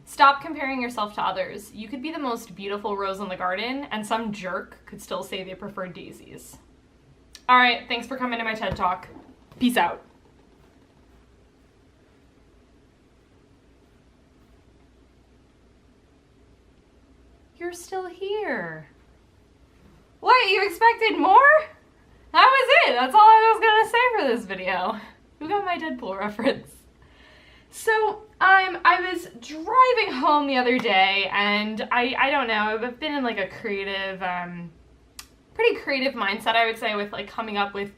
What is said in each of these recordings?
Stop comparing yourself to others. You could be the most beautiful rose in the garden, and some jerk could still say they prefer daisies. All right, thanks for coming to my TED Talk. Peace out. You're still here. What, you expected more? That was it. That's all I was gonna say for this video. Who got my Deadpool reference? So, I was driving home the other day, and I don't know, I've been in like a creative, pretty creative mindset, I would say, with like coming up with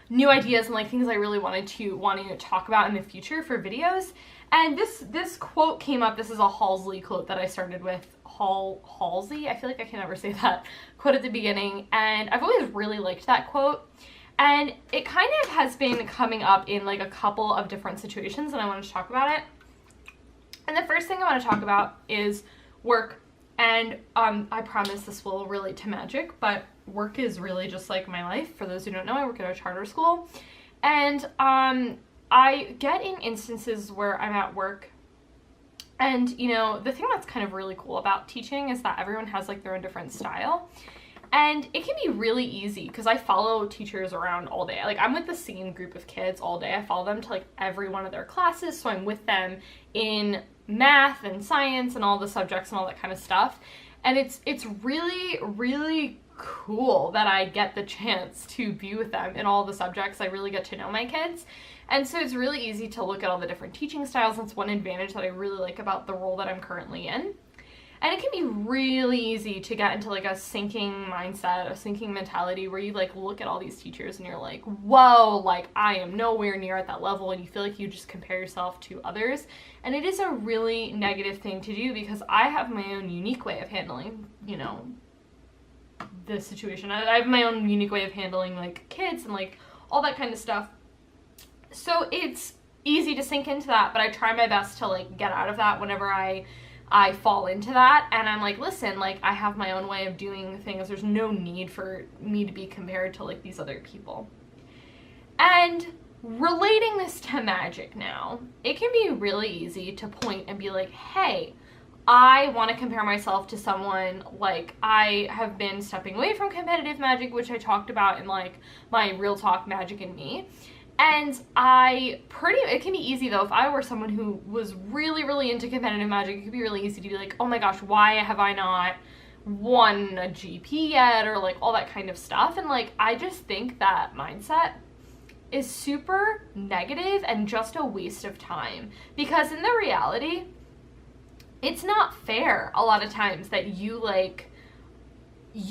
new ideas and like things I really wanting to talk about in the future for videos. And this quote came up. This is a Halsey quote that I started with. Halsey? I feel like I can never say that quote at the beginning, and I've always really liked that quote. And it kind of has been coming up in like a couple of different situations, and I wanted to talk about it. And the first thing I want to talk about is work. And I promise this will relate to magic, but work is really just like my life. For those who don't know, I work at a charter school. And I get in instances where I'm at work, and you know, the thing that's kind of really cool about teaching is that everyone has like their own different style. And it can be really easy because I follow teachers around all day. Like, I'm with the same group of kids all day. I follow them to like every one of their classes, so I'm with them in math and science and all the subjects and all that kind of stuff. And it's really, really cool that I get the chance to be with them in all the subjects. I really get to know my kids. And so it's really easy to look at all the different teaching styles. That's one advantage that I really like about the role that I'm currently in. And it can be really easy to get into like a sinking mindset, a sinking mentality where you like look at all these teachers and you're like, whoa, like I am nowhere near at that level, and you feel like you just compare yourself to others. And it is a really negative thing to do because I have my own unique way of handling, you know, this situation. I have my own unique way of handling like kids and like all that kind of stuff. So it's easy to sink into that, but I try my best to like get out of that whenever I fall into that, and I'm like, listen, like I have my own way of doing things. There's no need for me to be compared to like these other people. And relating this to magic now, it can be really easy to point and be like, hey, I want to compare myself to someone. Like, I have been stepping away from competitive magic, which I talked about in like my Real Talk Magic and Me. And it can be easy though, if I were someone who was really, really into competitive magic, it could be really easy to be like, oh my gosh, why have I not won a GP yet, or like all that kind of stuff. And like, I just think that mindset is super negative and just a waste of time, because in the reality, it's not fair a lot of times that you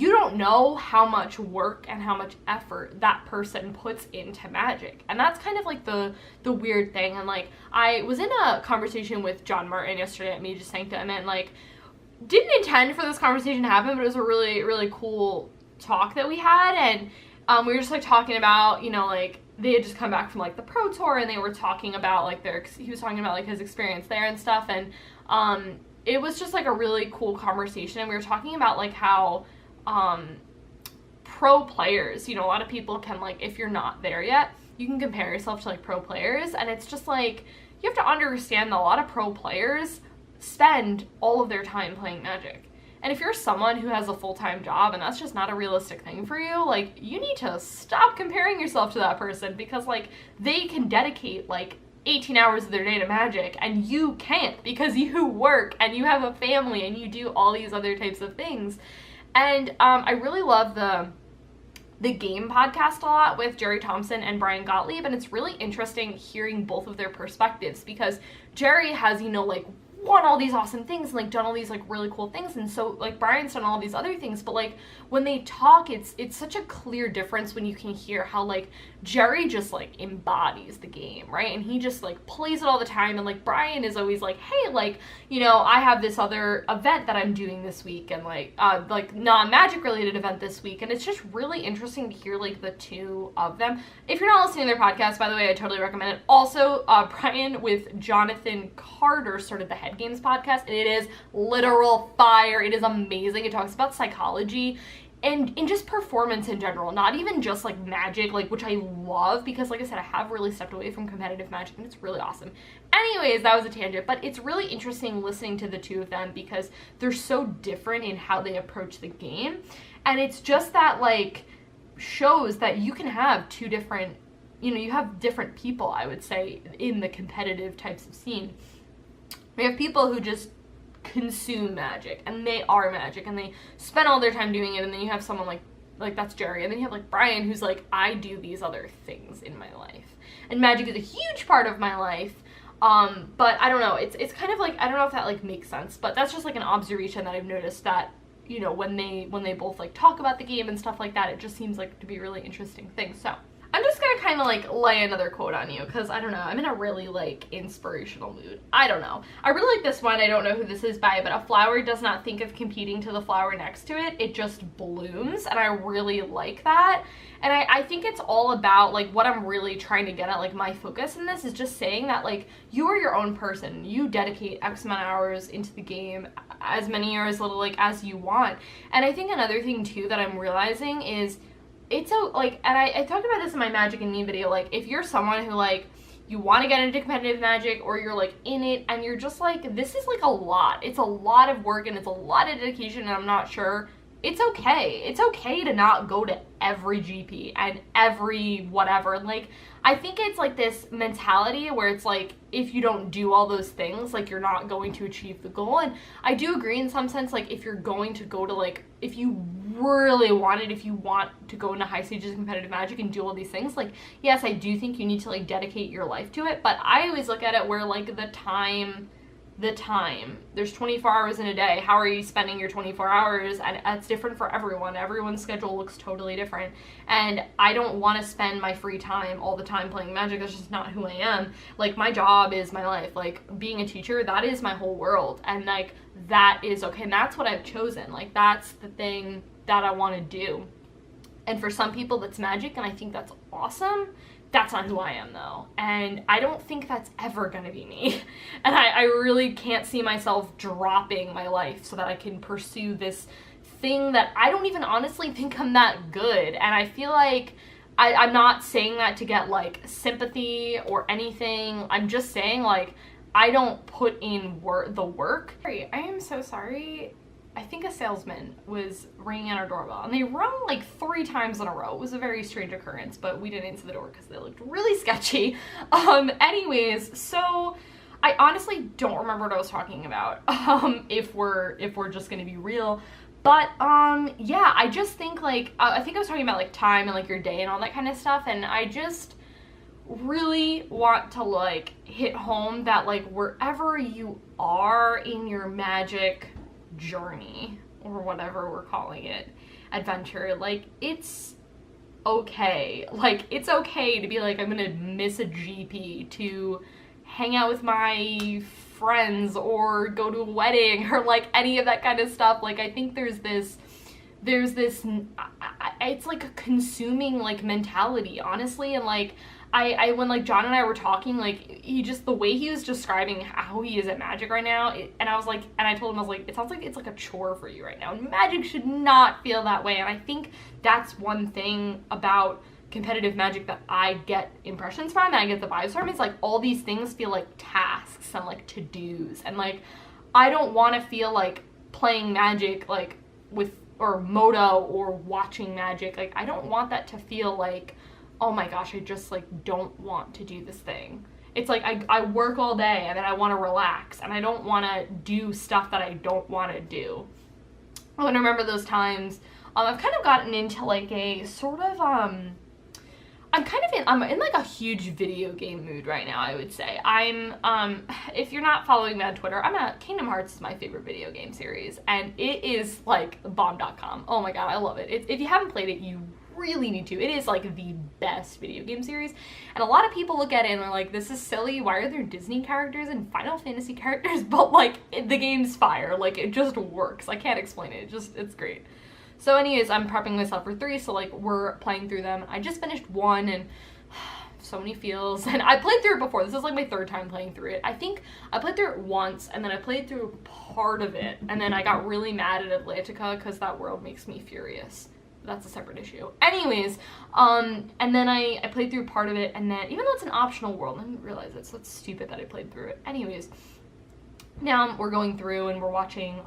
don't know how much work and how much effort that person puts into magic. And that's kind of like the weird thing. And like, I was in a conversation with John Martin yesterday at Mage's Sanctum, and like, didn't intend for this conversation to happen, but it was a really, really cool talk that we had. And we were just like talking about, you know, like they had just come back from like the Pro Tour, and they were talking about like he was talking about like his experience there and stuff. And it was just like a really cool conversation. And we were talking about like how pro players, you know, a lot of people can like, if you're not there yet, you can compare yourself to like pro players, and it's just like, you have to understand that a lot of pro players spend all of their time playing Magic. And if you're someone who has a full-time job and that's just not a realistic thing for you, like, you need to stop comparing yourself to that person, because like, they can dedicate like 18 hours of their day to Magic and you can't, because you work and you have a family and you do all these other types of things. And I really love the Game podcast a lot with Jerry Thompson and Brian Gottlieb, and it's really interesting hearing both of their perspectives, because Jerry has, you know, like won all these awesome things and like done all these like really cool things, and so like Brian's done all these other things, but like when they talk, it's such a clear difference when you can hear how like Jerry just like embodies the game, right? And he just like plays it all the time, and like Brian is always like, hey, like, you know, I have this other event that I'm doing this week, and like non-magic related event this week, and it's just really interesting to hear like the two of them. If you're not listening to their podcast, by the way, I totally recommend it. Also, Brian with Jonathan Carter started the Head Games podcast, and it is literal fire. It is amazing. It talks about psychology and in just performance in general, not even just like Magic, like, which I love because, like I said, I have really stepped away from competitive Magic and it's really awesome. Anyways, that was a tangent, but it's really interesting listening to the two of them because they're so different in how they approach the game, and it's just that, like, shows that you can have two different, you know, you have different people, I would say, in the competitive types of scene. We have people who just consume Magic, and they are Magic, and they spend all their time doing it, and then you have someone like that's Jerry, and then you have like Brian, who's like, I do these other things in my life, and Magic is a huge part of my life, but I don't know, it's kind of like, I don't know if that like makes sense, but that's just like an observation that I've noticed, that, you know, when they both like talk about the game and stuff like that, it just seems like to be a really interesting thing. So I'm just gonna kind of like lay another quote on you because I don't know, I'm in a really like inspirational mood. I don't know. I really like this one. I don't know who this is by, but a flower does not think of competing to the flower next to it. It just blooms, and I really like that. And I think it's all about like what I'm really trying to get at, like my focus in this is just saying that like you are your own person. You dedicate X amount of hours into the game, as many or as little like as you want. And I think another thing too that I'm realizing is it's so like, and I talked about this in my Magic and Me video, like if you're someone who like you want to get into competitive Magic, or you're like in it and you're just like, this is like a lot, it's a lot of work and it's a lot of dedication and I'm not sure, it's okay. It's okay to not go to every GP and every whatever. Like, I think it's like this mentality where it's like, if you don't do all those things, like you're not going to achieve the goal. And I do agree in some sense, like if you're going to go to like, if you really want it, if you want to go into high stages of competitive Magic and do all these things, like, yes, I do think you need to like dedicate your life to it. But I always look at it where like the time, there's 24 hours in a day. How are you spending your 24 hours? And that's different for everyone. Everyone's schedule looks totally different. And I don't want to spend my free time all the time playing Magic. That's just not who I am. Like, my job is my life. Like, being a teacher, that is my whole world. And like, that is okay. And that's what I've chosen. Like, that's the thing that I want to do. And for some people that's Magic, and I think that's awesome. That's not who I am though, and I don't think that's ever gonna be me. And I really can't see myself dropping my life so that I can pursue this thing that I don't even honestly think I'm that good. And I feel like I'm not saying that to get like sympathy or anything. I'm just saying like I don't put in the work. I am so sorry. I think a salesman was ringing at our doorbell, and they rung like 3 times in a row. It was a very strange occurrence, but we didn't answer the door because they looked really sketchy. Anyways, so I honestly don't remember what I was talking about, if we're just gonna be real. But yeah, I just think like, I think I was talking about like time and like your day and all that kind of stuff, and I just really want to like hit home that like wherever you are in your Magic journey, or whatever we're calling it, adventure, like it's okay. Like, it's okay to be like, I'm gonna miss a GP to hang out with my friends or go to a wedding or like any of that kind of stuff. Like, I think there's this it's like a consuming like mentality, honestly. And like I when like John and I were talking, like the way he was describing how he is at Magic right now, and I was like, and I told him, I was like, it sounds like it's like a chore for you right now, and Magic should not feel that way. And I think that's one thing about competitive Magic that I get impressions from, and I get the vibes from, is like all these things feel like tasks and like to-dos, and like I don't want to feel like playing Magic like with, or Moto, or watching Magic, like I don't want that to feel like, oh my gosh, I just like don't want to do this thing. It's like I work all day and then I want to relax, and I don't want to do stuff that I don't want to do. I want to remember those times. I've kind of gotten into like a sort of I'm in like a huge video game mood right now, I would say. I'm if you're not following me on Twitter, Kingdom Hearts is my favorite video game series, and it is like bomb.com. Oh my god, I love it. If you haven't played it, you really need to. It is like the best video game series, and a lot of people look at it and they're like, this is silly, why are there Disney characters and Final Fantasy characters? But like, the game's fire. Like, it just works. I can't explain it. It's great. So anyways, I'm prepping myself for 3, so like we're playing through them. I just finished 1, and so many feels, and I played through it before. This is like my 3rd time playing through it. I think I played through it once, and then I played through part of it, and then I got really mad at Atlantica because that world makes me furious. that's a separate issue. Anyways, and then I played through part of it, and then, even though it's an optional world, I didn't realize it, so it's stupid that I played through it. Anyways, now we're going through and we're watching,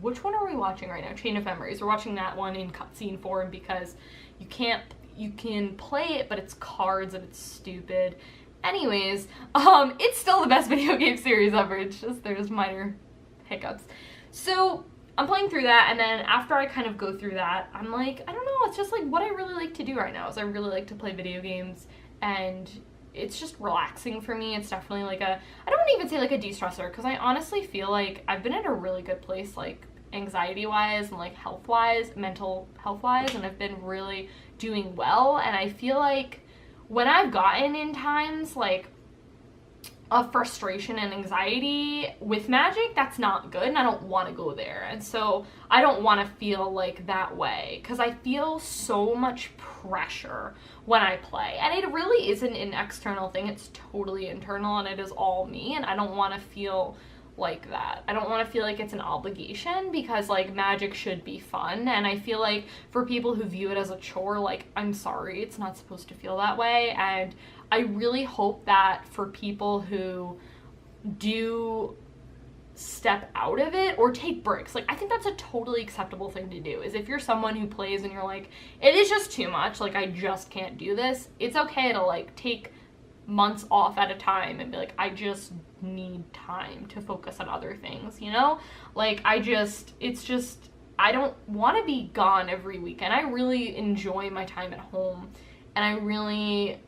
which one are we watching right now? Chain of Memories. We're watching that one in cutscene form because you can play it, but it's cards and it's stupid. Anyways, it's still the best video game series ever. It's just, there's minor hiccups. So I'm playing through that, and then after I kind of go through that, I'm like, I don't know, it's just like what I really like to do right now is I really like to play video games, and it's just relaxing for me. It's definitely like I don't want to even say like a de-stressor, because I honestly feel like I've been in a really good place, like anxiety-wise and like health-wise, mental health-wise, and I've been really doing well, and I feel like when I've gotten in times like of frustration and anxiety with Magic, that's not good, and I don't want to go there. And so I don't want to feel like that way, because I feel so much pressure when I play, and it really isn't an external thing, it's totally internal, and it is all me, and I don't want to feel like that. I don't want to feel like it's an obligation, because like Magic should be fun, and I feel like for people who view it as a chore, like, I'm sorry, it's not supposed to feel that way. And I really hope that for people who do step out of it or take breaks, like, I think that's a totally acceptable thing to do, is if you're someone who plays and you're like, it is just too much, like, I just can't do this, it's okay to like take months off at a time and be like, I just need time to focus on other things, you know? Like, I don't want to be gone every weekend. I really enjoy my time at home, and I really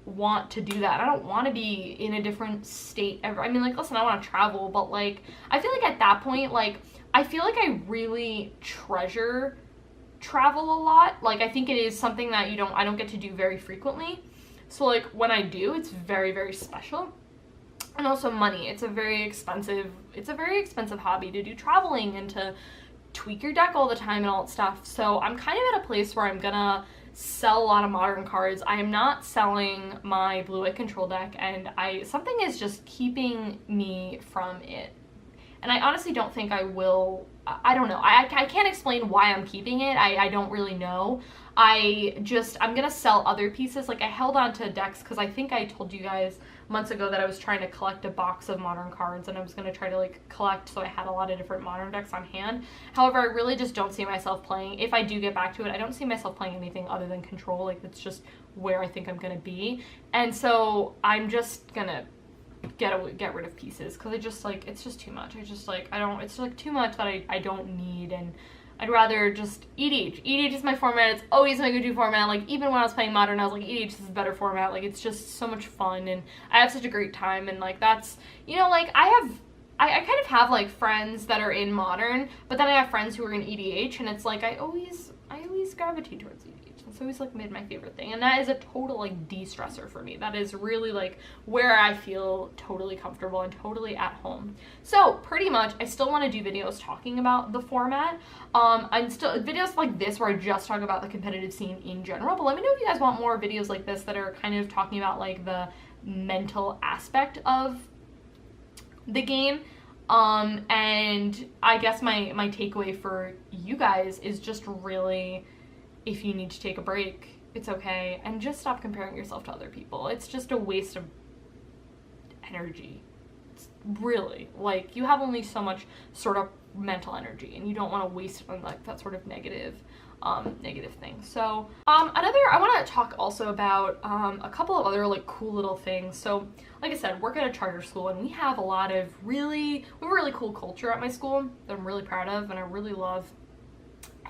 want to do that. I don't want to be in a different state ever. I mean, like, listen, I want to travel, but like, I feel like at that point, like, I feel like I really treasure travel a lot. Like, I think it is something that I don't get to do very frequently. So like, when I do, it's very, very special. And also money. It's a very expensive hobby to do traveling and to tweak your deck all the time and all that stuff. So I'm kind of at a place where I'm gonna sell a lot of modern cards. I am not selling my blue-white control deck, and something is just keeping me from it. And I honestly don't think I will. I don't know. I can't explain why I'm keeping it. I don't really know. I'm gonna sell other pieces. Like, I held on to decks because I think I told you guys months ago that I was trying to collect a box of modern cards, and I was gonna try to like collect, so I had a lot of different modern decks on hand. However, I really just don't see myself playing, if I do get back to it, I don't see myself playing anything other than control. Like, that's just where I think I'm gonna be. And so I'm just gonna get rid of pieces, because it's just too much. It's like too much that I don't need, and I'd rather just EDH. EDH is my format. It's always my go-to format. Like, even when I was playing Modern, I was like, EDH is a better format. Like, it's just so much fun, and I have such a great time, and like, that's, you know, like, I kind of have like friends that are in Modern, but then I have friends who are in EDH, and it's like, I always gravitate towards EDH. It's always like made my favorite thing, and that is a total like de-stressor for me. That is really like where I feel totally comfortable and totally at home. So pretty much I still want to do videos talking about the format. I'm still videos like this where I just talk about the competitive scene in general, but let me know if you guys want more videos like this that are kind of talking about like the mental aspect of the game. And I guess my takeaway for you guys is just really, if you need to take a break, it's okay, and just stop comparing yourself to other people. It's just a waste of energy. It's really, like, you have only so much sort of mental energy, and you don't want to waste it on like that sort of negative thing. So I want to talk also about a couple of other like cool little things. So like I said, work at a charter school, and we have a really cool culture at my school that I'm really proud of and I really love.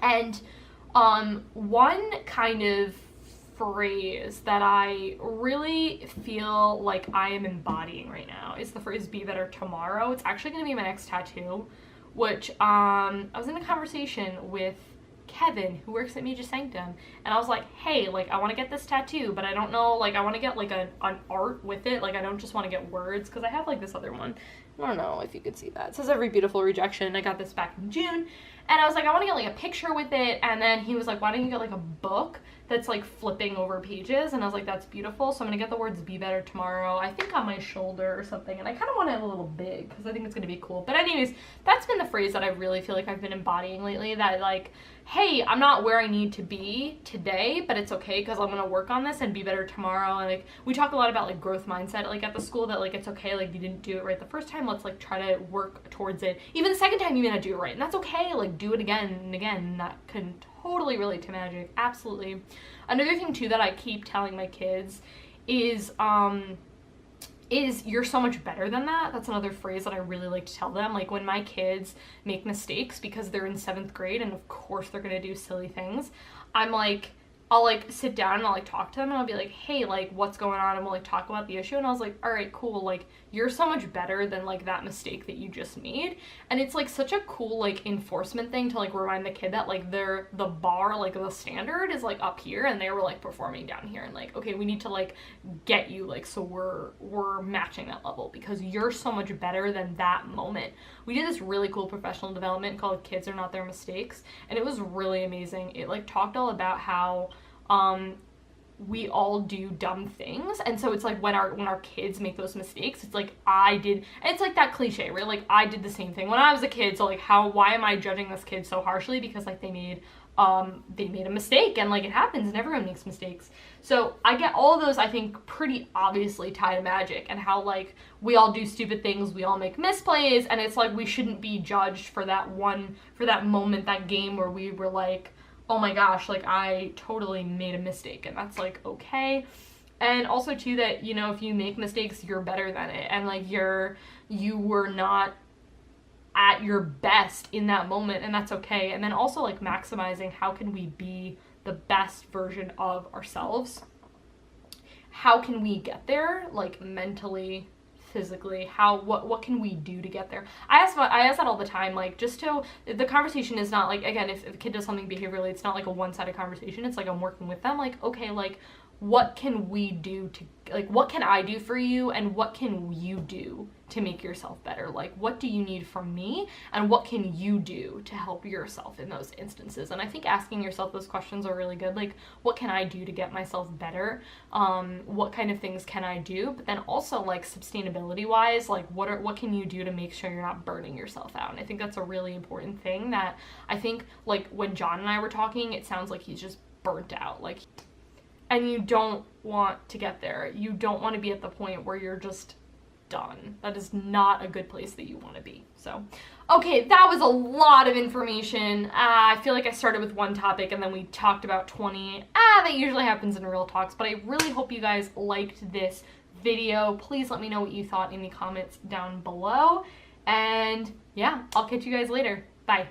And one kind of phrase that I really feel like I am embodying right now is the phrase "be better tomorrow." It's actually going to be my next tattoo, which I was in a conversation with Kevin, who works at Major Sanctum, and I was like, hey, like, I want to get this tattoo, but I don't know, like, I want to get like an art with it. Like, I don't just want to get words, because I have like this other one. I don't know if you could see that. It says "Every Beautiful Rejection." I got this back in June, And I was like, I want to get like a picture with it. And then he was like, why don't you get like a book that's like flipping over pages? And I was like, that's beautiful. So I'm gonna get the words "Be Better Tomorrow," I think on my shoulder or something. And I kind of want it a little big because I think it's gonna be cool. But anyways, that's been the phrase that I really feel like I've been embodying lately, that like, hey, I'm not where I need to be today, but it's okay because I'm gonna work on this and be better tomorrow. And like, we talk a lot about like growth mindset like at the school, that like it's okay, like you didn't do it right the first time, let's like try to work towards it. Even the second time you may not do it right, and that's okay, like do it again and again. That can totally relate to magic, absolutely. Another thing too that I keep telling my kids is you're so much better than that. That's another phrase that I really like to tell them. Like when my kids make mistakes, because they're in 7th grade and of course they're gonna do silly things, I'm like, I'll like sit down and I'll like talk to them and I'll be like, hey, like what's going on? And we'll like talk about the issue. And I was like, all right, cool. Like you're so much better than like that mistake that you just made. And it's like such a cool like enforcement thing to like remind the kid that like the bar, like the standard is like up here and they were like performing down here, and like, okay, we need to like get you like, so we're matching that level because you're so much better than that moment. We did this really cool professional development called Kids Are Not Their Mistakes, and it was really amazing. It like talked all about how we all do dumb things, and so it's like when our kids make those mistakes, it's like I did, and it's like that cliche, right? Like I did the same thing when I was a kid, so like why am I judging this kid so harshly because like they made a mistake, and like it happens and everyone makes mistakes. So I get all of those, I think, pretty obviously tie to magic, and how like we all do stupid things, we all make misplays, and it's like we shouldn't be judged for that moment, that game where we were like, oh my gosh, like I totally made a mistake, and that's like okay. And also too that, you know, if you make mistakes, you're better than it, and like you were not at your best in that moment, and that's okay. And then also like maximizing how can we be the best version of ourselves, how can we get there, like mentally, physically, what can we do to get there? I ask that all the time, like just to, the conversation is not like, again, if a kid does something behaviorally, it's not like a one-sided conversation, it's like I'm working with them, like okay, like what can we do to, like what can I do for you and what can you do to make yourself better? Like what do you need from me and what can you do to help yourself in those instances? And I think asking yourself those questions are really good. Like what can I do to get myself better? What kind of things can I do? But then also like sustainability wise, like what can you do to make sure you're not burning yourself out? And I think that's a really important thing that I think, like when John and I were talking, it sounds like he's just burnt out, like, and you don't want to get there. You don't want to be at the point where you're just done. That is not a good place that you want to be. So, okay, that was a lot of information. I feel like I started with one topic and then we talked about 20. That usually happens in real talks, but I really hope you guys liked this video. Please let me know what you thought in the comments down below. And yeah, I'll catch you guys later. Bye.